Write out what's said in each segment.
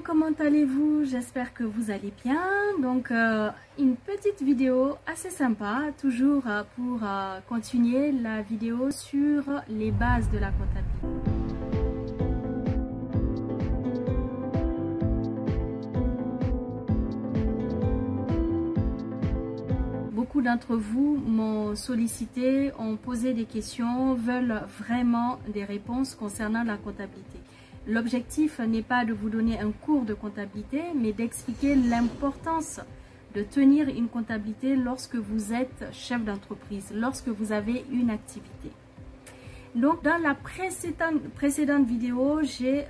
comment allez-vous? J'espère que vous allez bien. Donc une petite vidéo assez sympa, toujours pour continuer la vidéo sur les bases de la comptabilité. Beaucoup d'entre vous m'ont sollicité, ont posé des questions, veulent vraiment des réponses concernant la comptabilité. L'objectif n'est pas de vous donner un cours de comptabilité, mais d'expliquer l'importance de tenir une comptabilité lorsque vous êtes chef d'entreprise, lorsque vous avez une activité. Donc, dans la précédente vidéo, j'ai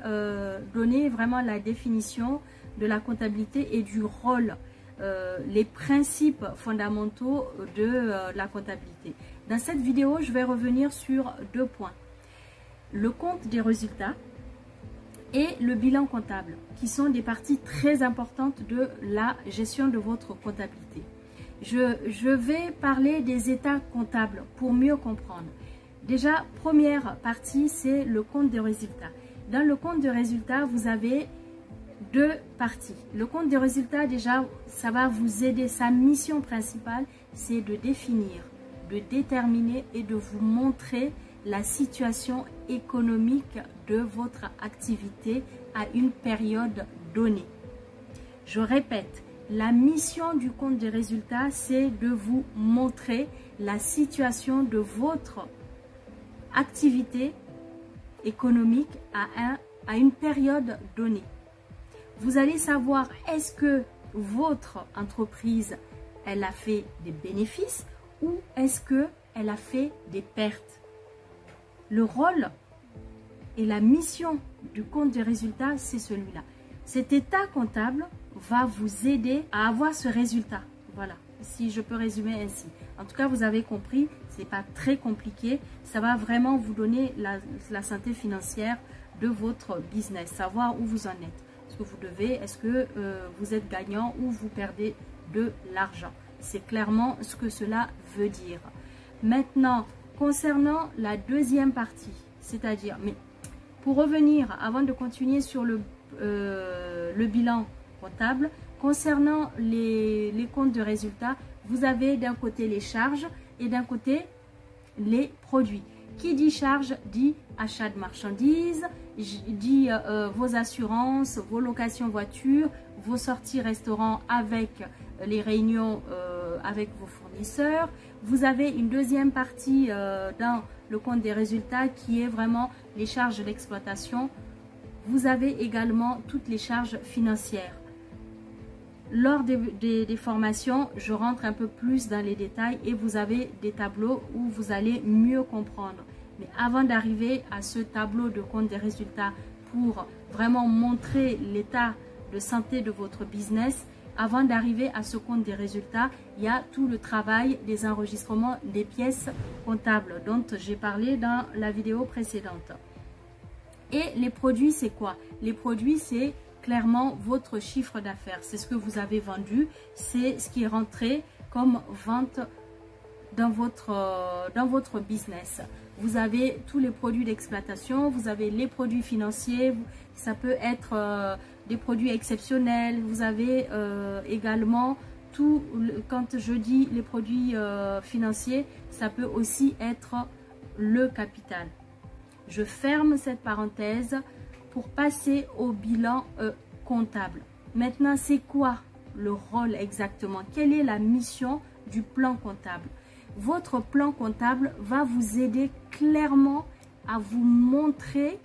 donné vraiment la définition de la comptabilité et du rôle, les principes fondamentaux de la comptabilité. Dans cette vidéo, je vais revenir sur deux points. Le compte des résultats et le bilan comptable, qui sont des parties très importantes de la gestion de votre comptabilité. Je vais parler des états comptables pour mieux comprendre. Déjà, première partie, c'est le compte des résultats. Dans le compte des résultats, vous avez deux parties. Le compte des résultats, déjà, ça va vous aider. Sa mission principale, c'est de définir, de déterminer et de vous montrer la situation économique de votre activité à une période donnée. Je répète, la mission du compte des résultats, c'est de vous montrer la situation de votre activité économique à une période donnée. Vous allez savoir, est-ce que votre entreprise, elle a fait des bénéfices ou est-ce qu'elle a fait des pertes? Le rôle et la mission du compte des résultats, c'est celui-là. Cet état comptable va vous aider à avoir ce résultat. Voilà, si je peux résumer ainsi. En tout cas, vous avez compris, ce n'est pas très compliqué. Ça va vraiment vous donner la santé financière de votre business, savoir où vous en êtes. Ce que vous devez, est-ce que vous êtes gagnant ou vous perdez de l'argent. C'est clairement ce que cela veut dire. Maintenant, concernant la deuxième partie, c'est-à-dire, mais pour revenir, avant de continuer sur le bilan comptable, concernant les comptes de résultats, vous avez d'un côté les charges et d'un côté les produits. Qui dit charge dit achat de marchandises, dit vos assurances, vos locations voitures, vos sorties restaurants avec les réunions avec vos fournisseurs. Vous avez une deuxième partie dans le compte des résultats qui est vraiment les charges d'exploitation. Vous avez également toutes les charges financières. Lors des formations, je rentre un peu plus dans les détails et vous avez des tableaux où vous allez mieux comprendre. Mais avant d'arriver à ce tableau de compte des résultats pour vraiment montrer l'état de santé de votre business, avant d'arriver à ce compte des résultats, il y a tout le travail des enregistrements des pièces comptables dont j'ai parlé dans la vidéo précédente. Et les produits, c'est quoi? Les produits, c'est clairement votre chiffre d'affaires. C'est ce que vous avez vendu, c'est ce qui est rentré comme vente dans votre business. Vous avez tous les produits d'exploitation, vous avez les produits financiers, ça peut être des produits exceptionnels, vous avez également tout, quand je dis les produits financiers, ça peut aussi être le capital. Je ferme cette parenthèse pour passer au bilan comptable. Maintenant, c'est quoi le rôle exactement? Quelle est la mission du plan comptable? Votre plan comptable va vous aider clairement à vous montrer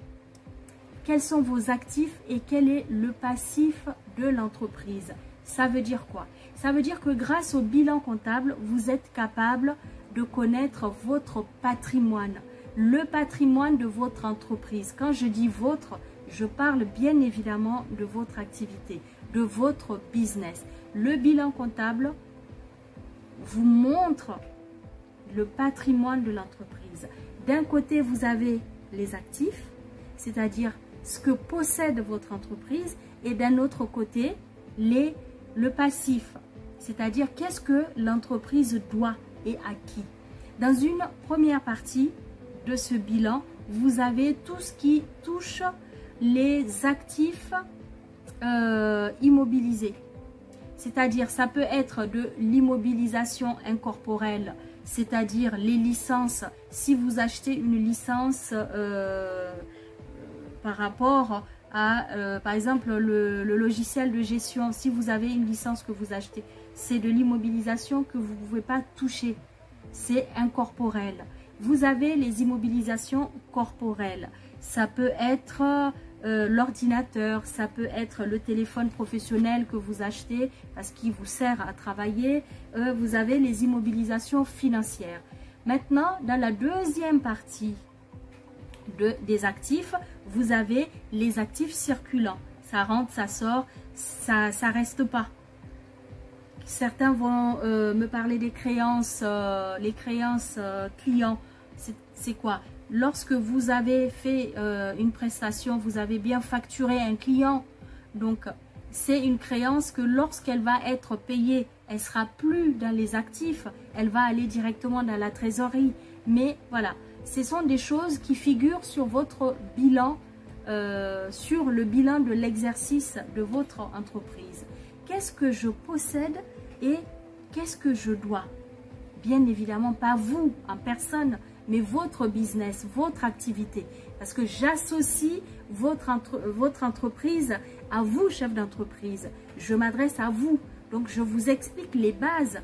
quels sont vos actifs et quel est le passif de l'entreprise. Ça veut dire quoi? Ça veut dire que grâce au bilan comptable, vous êtes capable de connaître votre patrimoine, le patrimoine de votre entreprise. Quand je dis votre, je parle bien évidemment de votre activité, de votre business. Le bilan comptable vous montre le patrimoine de l'entreprise. D'un côté, vous avez les actifs, c'est-à-dire ce que possède votre entreprise, et d'un autre côté, le passif, c'est-à-dire qu'est-ce que l'entreprise doit et à qui. Dans une première partie de ce bilan, vous avez tout ce qui touche les actifs immobiliser. C'est-à-dire, ça peut être de l'immobilisation incorporelle, c'est-à-dire les licences. Si vous achetez une licence par rapport à, par exemple, le logiciel de gestion, si vous avez une licence que vous achetez, c'est de l'immobilisation que vous ne pouvez pas toucher. C'est incorporel. Vous avez les immobilisations corporelles. Ça peut être l'ordinateur, ça peut être le téléphone professionnel que vous achetez parce qu'il vous sert à travailler. Vous avez les immobilisations financières. Maintenant, dans la deuxième partie des actifs, vous avez les actifs circulants. Ça rentre, ça sort, ça reste pas. Certains vont me parler des créances, les créances clients. C'est quoi? Lorsque vous avez fait une prestation, vous avez bien facturé un client. Donc, c'est une créance que lorsqu'elle va être payée, elle sera plus dans les actifs. Elle va aller directement dans la trésorerie. Mais voilà, ce sont des choses qui figurent sur votre bilan, sur le bilan de l'exercice de votre entreprise. Qu'est-ce que je possède et qu'est-ce que je dois? Bien évidemment, pas vous en personne, mais votre business, votre activité. Parce que j'associe votre entreprise à vous, chef d'entreprise. Je m'adresse à vous. Donc, je vous explique les bases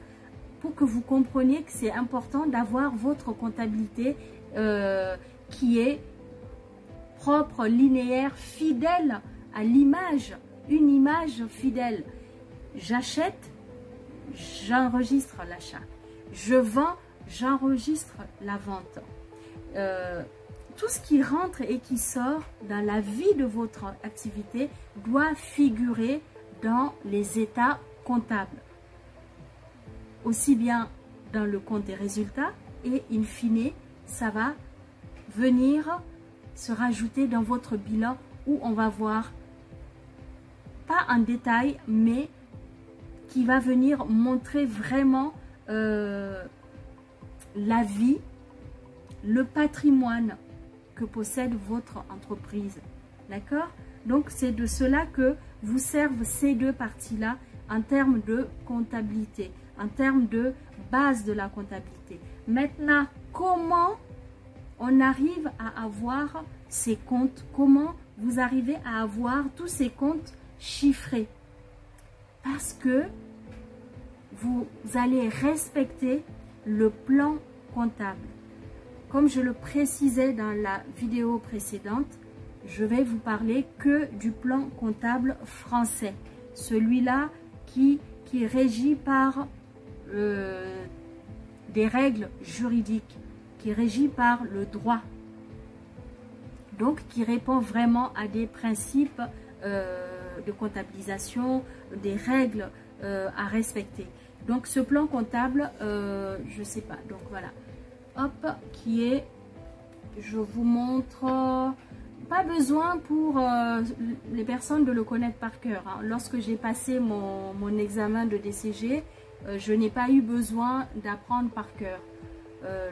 pour que vous compreniez que c'est important d'avoir votre comptabilité qui est propre, linéaire, fidèle à l'image. Une image fidèle. J'achète, j'enregistre l'achat. Je vends, j'enregistre la vente. Tout ce qui rentre et qui sort dans la vie de votre activité doit figurer dans les états comptables. Aussi bien dans le compte des résultats et in fine, ça va venir se rajouter dans votre bilan où on va voir, pas en détail, mais qui va venir montrer vraiment la vie, le patrimoine que possède votre entreprise. D'accord? Donc, c'est de cela que vous servent ces deux parties-là en termes de comptabilité, en termes de base de la comptabilité. Maintenant, comment on arrive à avoir ces comptes? Comment vous arrivez à avoir tous ces comptes chiffrés? Parce que vous allez respecter le plan comptable. Comme je le précisais dans la vidéo précédente, je vais vous parler que du plan comptable français. Celui-là qui est régi par des règles juridiques, qui est régi par le droit. Donc, qui répond vraiment à des principes de comptabilisation, des règles à respecter. Donc, ce plan comptable, je ne sais pas. Donc, voilà. Hop, qui est, je vous montre, pas besoin pour les personnes de le connaître par cœur. Hein. Lorsque j'ai passé mon examen de DCG, je n'ai pas eu besoin d'apprendre par cœur.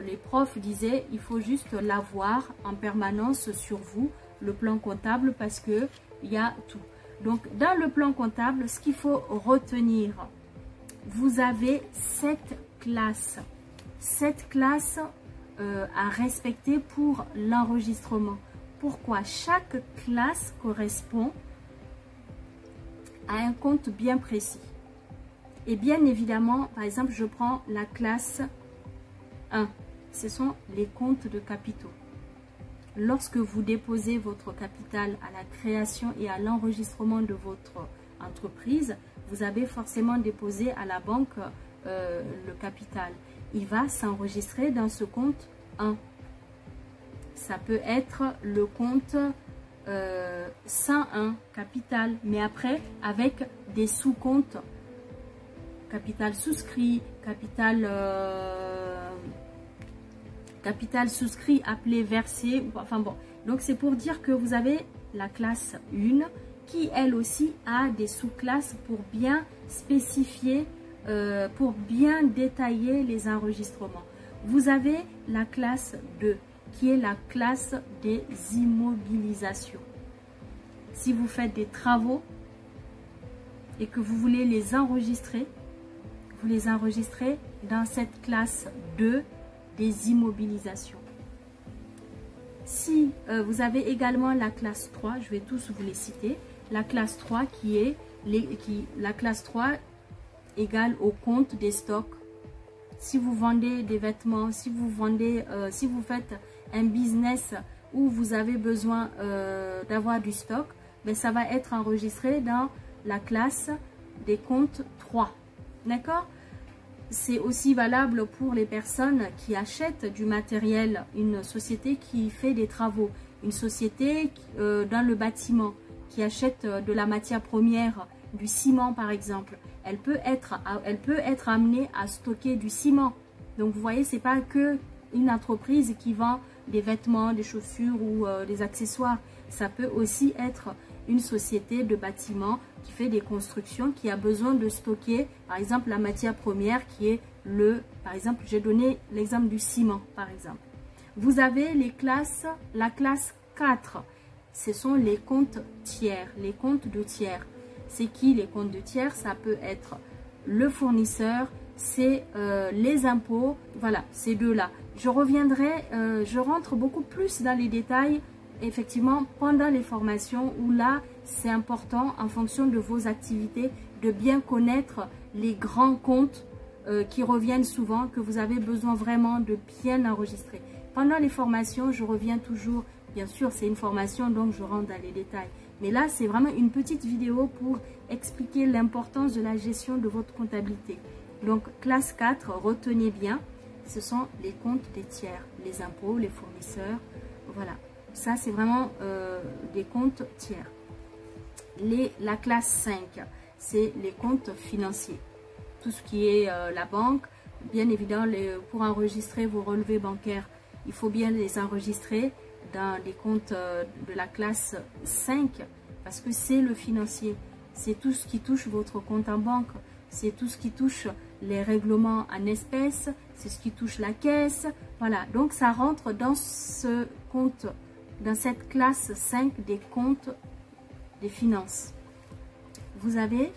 Les profs disaient, il faut juste l'avoir en permanence sur vous, le plan comptable, parce que il y a tout. Donc, dans le plan comptable, ce qu'il faut retenir, vous avez 7 classes. 7 classes à respecter pour l'enregistrement. Pourquoi? Chaque classe correspond à un compte bien précis. Et bien évidemment, par exemple, je prends la classe 1. Ce sont les comptes de capitaux. Lorsque vous déposez votre capital à la création et à l'enregistrement de votre entreprise, vous avez forcément déposé à la banque le capital. Il va s'enregistrer dans ce compte 1. Ça peut être le compte 101 capital, mais après avec des sous-comptes, capital souscrit, capital souscrit appelé versé, enfin bon. Donc c'est pour dire que vous avez la classe 1 qui elle aussi a des sous-classes pour bien spécifier, pour bien détailler les enregistrements. Vous avez la classe 2 qui est la classe des immobilisations. Si vous faites des travaux, et que vous voulez les enregistrer, vous les enregistrez dans cette classe 2 des immobilisations. Si vous avez également la classe 3, je vais tous vous les citer, la classe 3 la classe 3 égale au compte des stocks. Si vous vendez des vêtements, si vous faites un business où vous avez besoin d'avoir du stock, ben ça va être enregistré dans la classe des comptes 3. D'accord? C'est aussi valable pour les personnes qui achètent du matériel, une société qui fait des travaux, une société dans le bâtiment qui achète de la matière première, du ciment par exemple. Elle peut être amenée à stocker du ciment. Donc vous voyez, c'est pas que une entreprise qui vend des vêtements, des chaussures ou des accessoires. Ça peut aussi être une société de bâtiment qui fait des constructions, qui a besoin de stocker, par exemple, la matière première qui est par exemple, j'ai donné l'exemple du ciment, par exemple. Vous avez la classe 4, ce sont les comptes tiers, les comptes de tiers. C'est qui les comptes de tiers? Ça peut être le fournisseur, c'est les impôts, voilà, ces deux-là. Je reviendrai, je rentre beaucoup plus dans les détails effectivement pendant les formations où là c'est important en fonction de vos activités de bien connaître les grands comptes qui reviennent souvent, que vous avez besoin vraiment de bien enregistrer. Pendant les formations, je reviens toujours, bien sûr c'est une formation donc je rentre dans les détails, mais là c'est vraiment une petite vidéo pour expliquer l'importance de la gestion de votre comptabilité. Donc classe 4, retenez bien, ce sont les comptes des tiers, les impôts, les fournisseurs, voilà. Ça, c'est vraiment des comptes tiers. La classe 5, c'est les comptes financiers. Tout ce qui est la banque, bien évidemment, pour enregistrer vos relevés bancaires, il faut bien les enregistrer dans les comptes de la classe 5 parce que c'est le financier. C'est tout ce qui touche votre compte en banque. C'est tout ce qui touche les règlements en espèces. C'est ce qui touche la caisse. Voilà, donc ça rentre dans ce compte, dans cette classe 5 des comptes des finances. Vous avez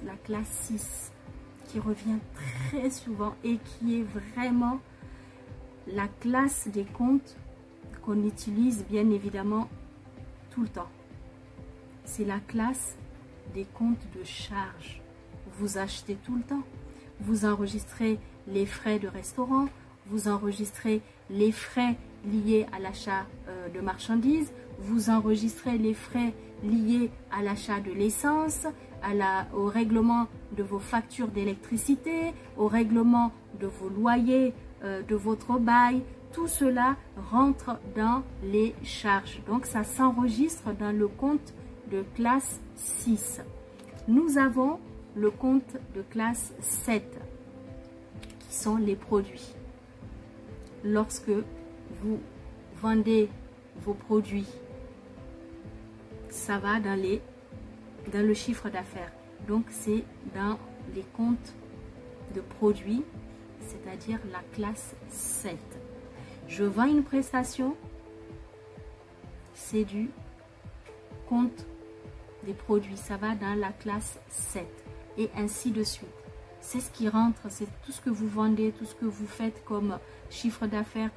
la classe 6 qui revient très souvent et qui est vraiment la classe des comptes qu'on utilise bien évidemment tout le temps. C'est la classe des comptes de charge. Vous achetez tout le temps. Vous enregistrez les frais de restaurant, vous enregistrez les frais liés à l'achat de marchandises, vous enregistrez les frais liés à l'achat de l'essence, au règlement de vos factures d'électricité, au règlement de vos loyers, de votre bail. Tout cela rentre dans les charges. Donc ça s'enregistre dans le compte de classe 6. Nous avons le compte de classe 7 qui sont les produits. Lorsque vous vendez vos produits, ça va dans le chiffre d'affaires. Donc c'est dans les comptes de produits, c'est-à-dire la classe 7. Je vends une prestation, c'est du compte des produits, ça va dans la classe 7 et ainsi de suite. C'est ce qui rentre, c'est tout ce que vous vendez, tout ce que vous faites comme chiffre d'affaires,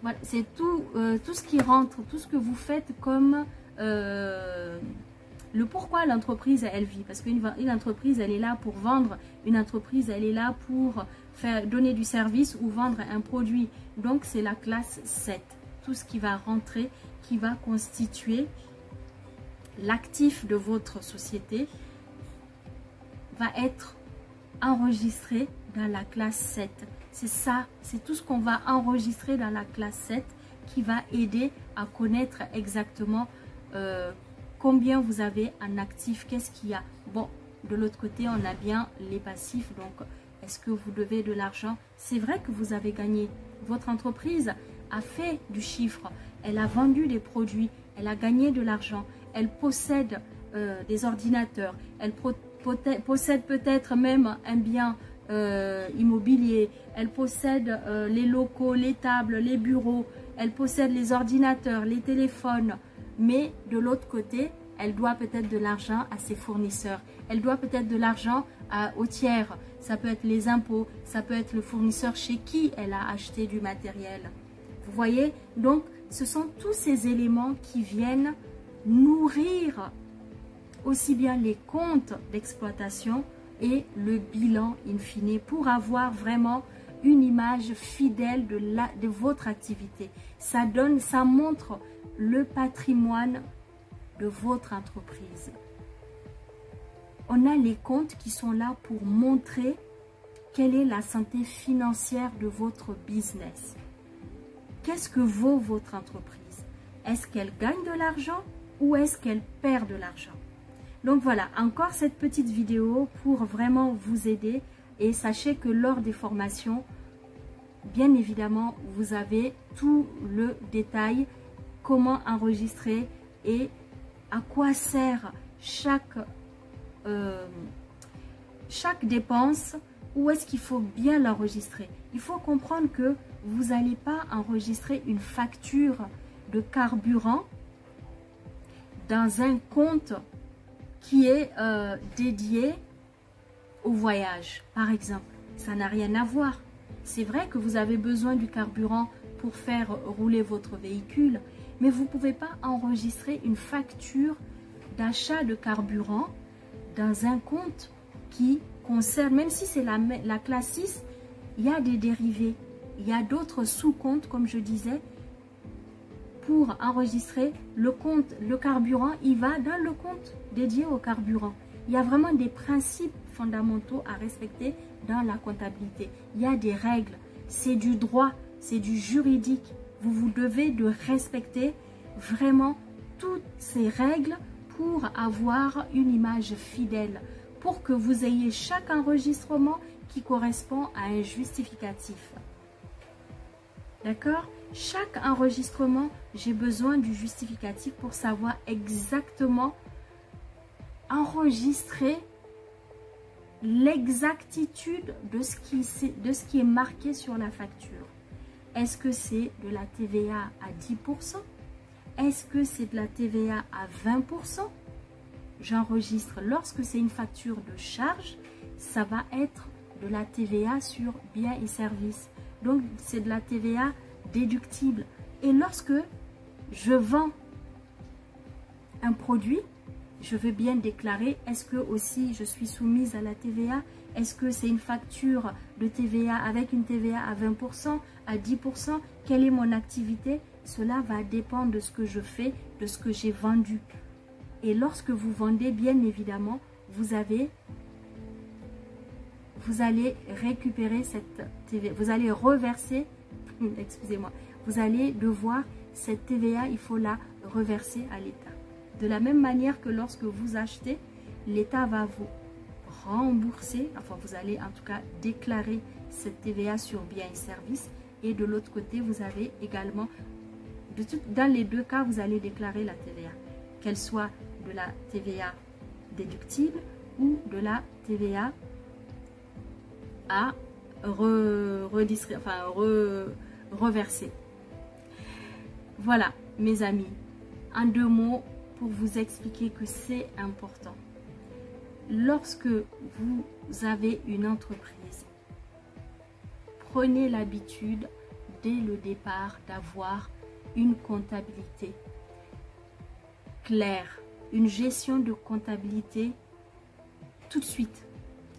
voilà, c'est tout ce qui rentre, tout ce que vous faites comme le pourquoi l'entreprise elle vit. Parce qu'une entreprise elle est là pour vendre, une entreprise elle est là pour donner du service ou vendre un produit. Donc c'est la classe 7, tout ce qui va rentrer, qui va constituer l'actif de votre société va être enregistré dans la classe 7. C'est ça, c'est tout ce qu'on va enregistrer dans la classe 7 qui va aider à connaître exactement combien vous avez en actif, qu'est-ce qu'il y a. Bon, de l'autre côté, on a bien les passifs. Donc, est-ce que vous devez de l'argent? C'est vrai que vous avez gagné. Votre entreprise a fait du chiffre. Elle a vendu des produits. Elle a gagné de l'argent. Elle possède des ordinateurs. Elle possède peut-être même un bien immobilier. Elle possède les locaux, les tables, les bureaux. Elle possède les ordinateurs, les téléphones. Mais de l'autre côté, elle doit peut-être de l'argent à ses fournisseurs. Elle doit peut-être de l'argent aux tiers. Ça peut être les impôts, ça peut être le fournisseur chez qui elle a acheté du matériel. Vous voyez? Donc, ce sont tous ces éléments qui viennent nourrir aussi bien les comptes d'exploitation et le bilan in fine pour avoir vraiment une image fidèle de votre activité. Ça montre le patrimoine de votre entreprise. On a les comptes qui sont là pour montrer quelle est la santé financière de votre business. Qu'est-ce que vaut votre entreprise? Est-ce qu'elle gagne de l'argent ou est-ce qu'elle perd de l'argent? Donc voilà, encore cette petite vidéo pour vraiment vous aider. Et sachez que lors des formations, bien évidemment, vous avez tout le détail, comment enregistrer et à quoi sert chaque dépense, où est-ce qu'il faut bien l'enregistrer. Il faut comprendre que vous n'allez pas enregistrer une facture de carburant dans un compte qui est dédié au voyage, par exemple. Ça n'a rien à voir. C'est vrai que vous avez besoin du carburant pour faire rouler votre véhicule, mais vous ne pouvez pas enregistrer une facture d'achat de carburant dans un compte qui concerne, même si c'est la classe 6, il y a des dérivés, il y a d'autres sous-comptes, comme je disais, pour enregistrer le compte, le carburant, il va dans le compte dédié au carburant. Il y a vraiment des principes fondamentaux à respecter dans la comptabilité. Il y a des règles, c'est du droit, c'est du juridique. Vous devez de respecter vraiment toutes ces règles pour avoir une image fidèle, pour que vous ayez chaque enregistrement qui correspond à un justificatif. D'accord? Chaque enregistrement, j'ai besoin du justificatif pour savoir exactement enregistrer l'exactitude de ce qui est marqué sur la facture. Est-ce que c'est de la TVA à 10%? Est-ce que c'est de la TVA à 20%? J'enregistre lorsque c'est une facture de charge, ça va être de la TVA sur biens et services. Donc, c'est de la TVA déductible. Et lorsque je vends un produit, je veux bien déclarer, est-ce que aussi je suis soumise à la TVA? Est-ce que c'est une facture de TVA avec une TVA à 20%, à 10%? Quelle est mon activité? Cela va dépendre de ce que je fais, de ce que j'ai vendu. Et lorsque vous vendez, bien évidemment, vous allez récupérer cette TVA, vous allez reverser, excusez-moi, vous allez devoir, cette TVA, il faut la reverser à l'État. De la même manière que lorsque vous achetez, l'État va vous rembourser, enfin vous allez en tout cas déclarer cette TVA sur biens et services. Et de l'autre côté, vous avez également, dans les deux cas, vous allez déclarer la TVA, qu'elle soit de la TVA déductible ou de la TVA à reverser. Voilà, mes amis, en 2 mots pour vous expliquer que c'est important. Lorsque vous avez une entreprise, prenez l'habitude dès le départ d'avoir une comptabilité claire, une gestion de comptabilité tout de suite.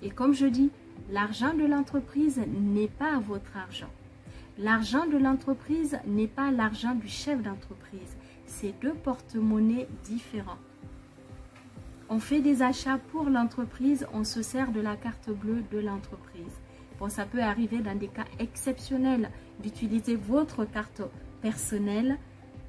Et comme je dis, l'argent de l'entreprise n'est pas votre argent. L'argent de l'entreprise n'est pas l'argent du chef d'entreprise. C'est 2 porte-monnaies différents. On fait des achats pour l'entreprise, on se sert de la carte bleue de l'entreprise. Bon, ça peut arriver dans des cas exceptionnels d'utiliser votre carte personnelle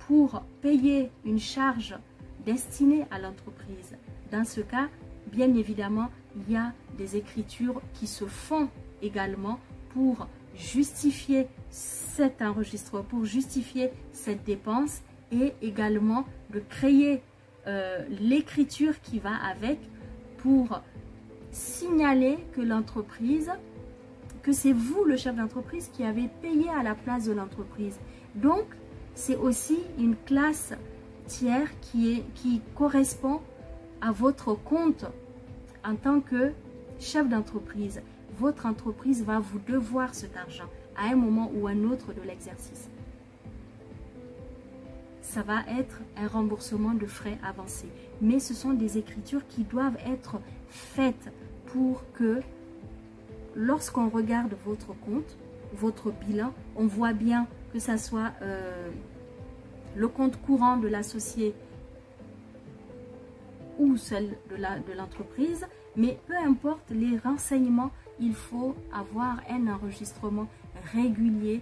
pour payer une charge destinée à l'entreprise. Dans ce cas, bien évidemment, il y a des écritures qui se font également pour justifier cet enregistrement, pour justifier cette dépense et également de créer l'écriture qui va avec pour signaler que l'entreprise, que c'est vous le chef d'entreprise qui avez payé à la place de l'entreprise. Donc, c'est aussi une classe tiers qui correspond à votre compte en tant que chef d'entreprise. Votre entreprise va vous devoir cet argent à un moment ou un autre de l'exercice. Ça va être un remboursement de frais avancés. Mais ce sont des écritures qui doivent être faites pour que lorsqu'on regarde votre compte, votre bilan, on voit bien que ça soit le compte courant de l'associé ou celle de l'entreprise, mais peu importe les renseignements, il faut avoir un enregistrement régulier,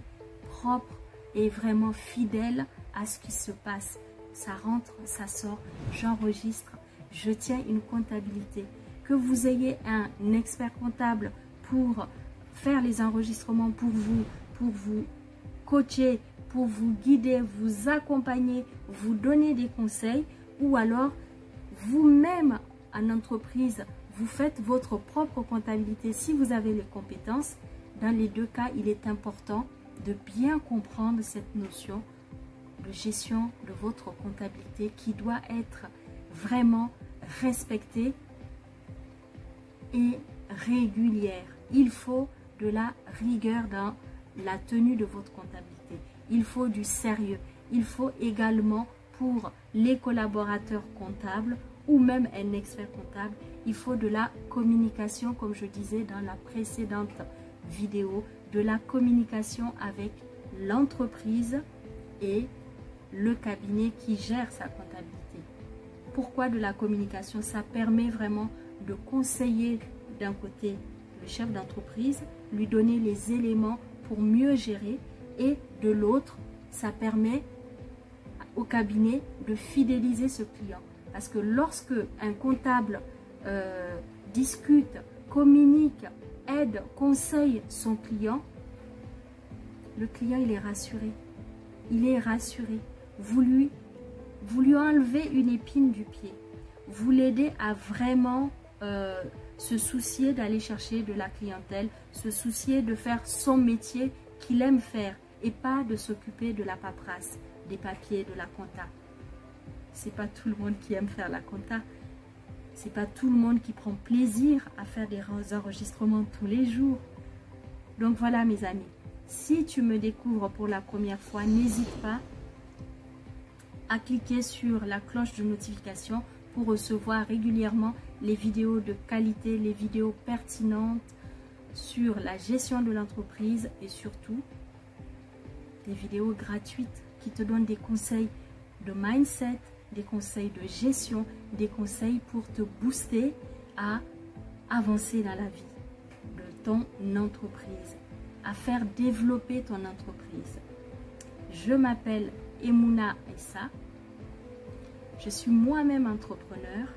propre et vraiment fidèle à ce qui se passe. Ça rentre, ça sort, j'enregistre, je tiens une comptabilité. Que vous ayez un expert comptable pour faire les enregistrements pour vous coacher, pour vous guider, vous accompagner, vous donner des conseils, ou alors vous-même en entreprise, vous faites votre propre comptabilité si vous avez les compétences. Dans les deux cas, il est important de bien comprendre cette notion de gestion de votre comptabilité qui doit être vraiment respectée et régulière. Il faut de la rigueur dans la tenue de votre comptabilité. Il faut du sérieux. Il faut également pour les collaborateurs comptables ou même un expert comptable, il faut de la communication, comme je disais dans la précédente vidéo, de la communication avec l'entreprise et le cabinet qui gère sa comptabilité. Pourquoi de la communication? Ça permet vraiment de conseiller d'un côté le chef d'entreprise, lui donner les éléments pour mieux gérer, et de l'autre, ça permet au cabinet de fidéliser ce client. Parce que lorsque un comptable discute, communique, aide, conseille son client, le client il est rassuré. Il est rassuré. Vous lui enlevez une épine du pied. Vous l'aidez à vraiment se soucier d'aller chercher de la clientèle, se soucier de faire son métier qu'il aime faire et pas de s'occuper de la paperasse, des papiers, de la compta. C'est pas tout le monde qui aime faire la compta. C'est pas tout le monde qui prend plaisir à faire des enregistrements tous les jours. Donc voilà mes amis, si tu me découvres pour la première fois, n'hésite pas à cliquer sur la cloche de notification pour recevoir régulièrement les vidéos de qualité, les vidéos pertinentes sur la gestion de l'entreprise et surtout des vidéos gratuites qui te donnent des conseils de mindset, des conseils de gestion, des conseils pour te booster à avancer dans la vie de ton entreprise, à faire développer ton entreprise. Je m'appelle Emouna Issa, je suis moi-même entrepreneur.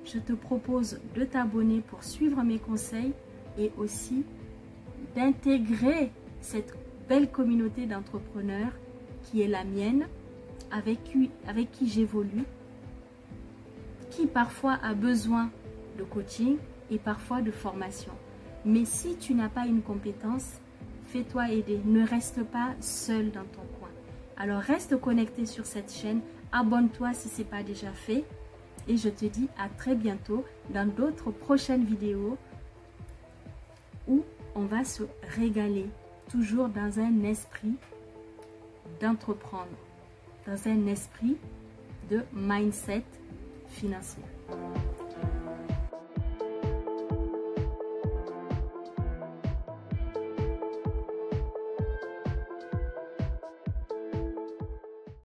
Je te propose de t'abonner pour suivre mes conseils et aussi d'intégrer cette belle communauté d'entrepreneurs qui est la mienne, avec qui j'évolue, qui parfois a besoin de coaching et parfois de formation. Mais si tu n'as pas une compétence, fais-toi aider. Ne reste pas seul dans ton coin. Alors reste connecté sur cette chaîne, abonne-toi si ce n'est pas déjà fait. Et je te dis à très bientôt dans d'autres prochaines vidéos où on va se régaler, toujours dans un esprit d'entreprendre, dans un esprit de mindset financier.